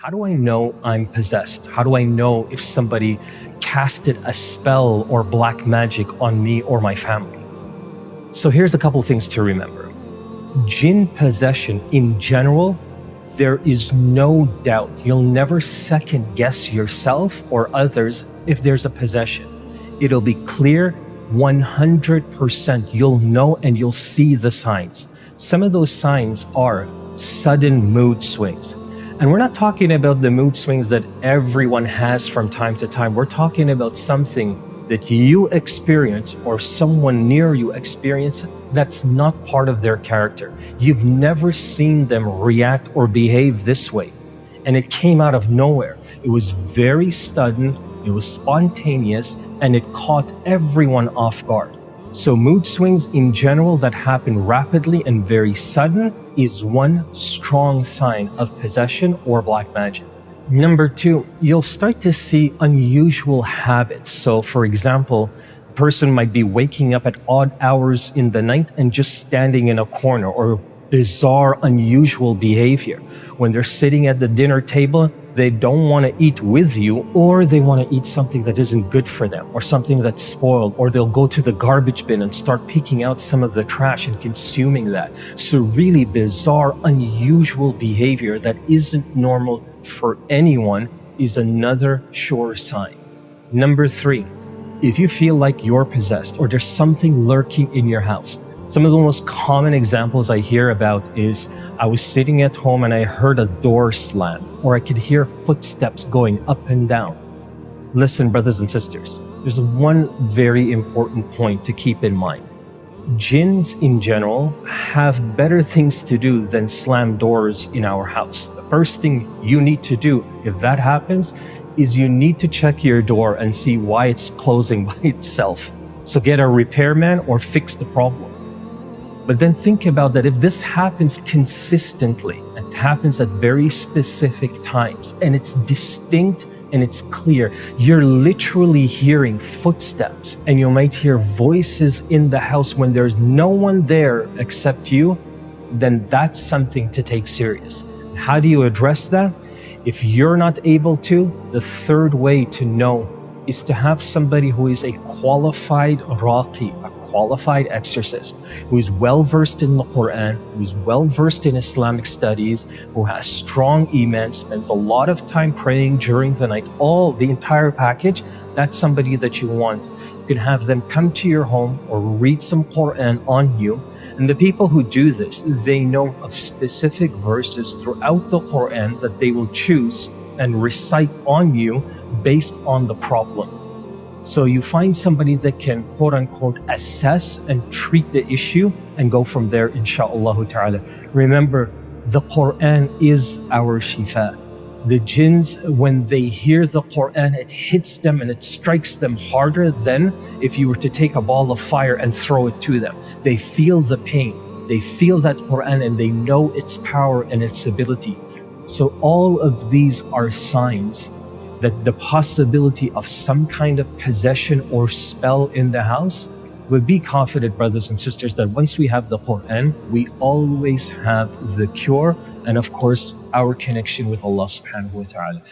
How do I know I'm possessed? How do I know if somebody casted a spell or black magic on me or my family? So here's a couple things to remember. Jinn possession in general, there is no doubt. You'll never second guess yourself or others if there's a possession. It'll be clear 100%. You'll know and you'll see the signs. Some of those signs are sudden mood swings. And we're not talking about the mood swings that everyone has from time to time. We're talking about something that you experience or someone near you experience that's not part of their character. You've never seen them react or behave this way. And it came out of nowhere. It was very sudden, it was spontaneous, and it caught everyone off guard. So mood swings in general that happen rapidly and very sudden is one strong sign of possession or black magic. Number two, you'll start to see unusual habits. So for example, a person might be waking up at odd hours in the night and just standing in a corner, or bizarre, unusual behavior. When they're sitting at the dinner table, they don't want to eat with you, or they want to eat something that isn't good for them, or something that's spoiled, or they'll go to the garbage bin and start picking out some of the trash and consuming that. So really bizarre, unusual behavior that isn't normal for anyone is another sure sign. Number three, if you feel like you're possessed or there's something lurking in your house, some of the most common examples I hear about is I was sitting at home and I heard a door slam, or I could hear footsteps going up and down. Listen, brothers and sisters, there's one very important point to keep in mind. Jinns in general have better things to do than slam doors in our house. The first thing you need to do if that happens is you need to check your door and see why it's closing by itself. So get a repairman or fix the problem. But then think about that if this happens consistently and happens at very specific times and it's distinct and it's clear, you're literally hearing footsteps and you might hear voices in the house when there's no one there except you, then that's something to take serious. How do you address that? If you're not able to, the third way to know is to have somebody who is a qualified raqi, a qualified exorcist, who is well-versed in the Quran, who is well-versed in Islamic studies, who has strong iman, spends a lot of time praying during the night, the entire package. That's somebody that you want. You can have them come to your home or read some Quran on you. And the people who do this, they know of specific verses throughout the Quran that they will choose and recite on you based on the problem. So you find somebody that can quote unquote assess and treat the issue and go from there, insha'Allah ta'ala. Remember, the Quran is our shifa. The jinns, when they hear the Quran, it hits them and it strikes them harder than if you were to take a ball of fire and throw it to them. They feel the pain, they feel that Quran, and they know its power and its ability. So all of these are signs that the possibility of some kind of possession or spell in the house. Would be confident, brothers and sisters, that once we have the Quran, we always have the cure, and of course, our connection with Allah subhanahu wa ta'ala.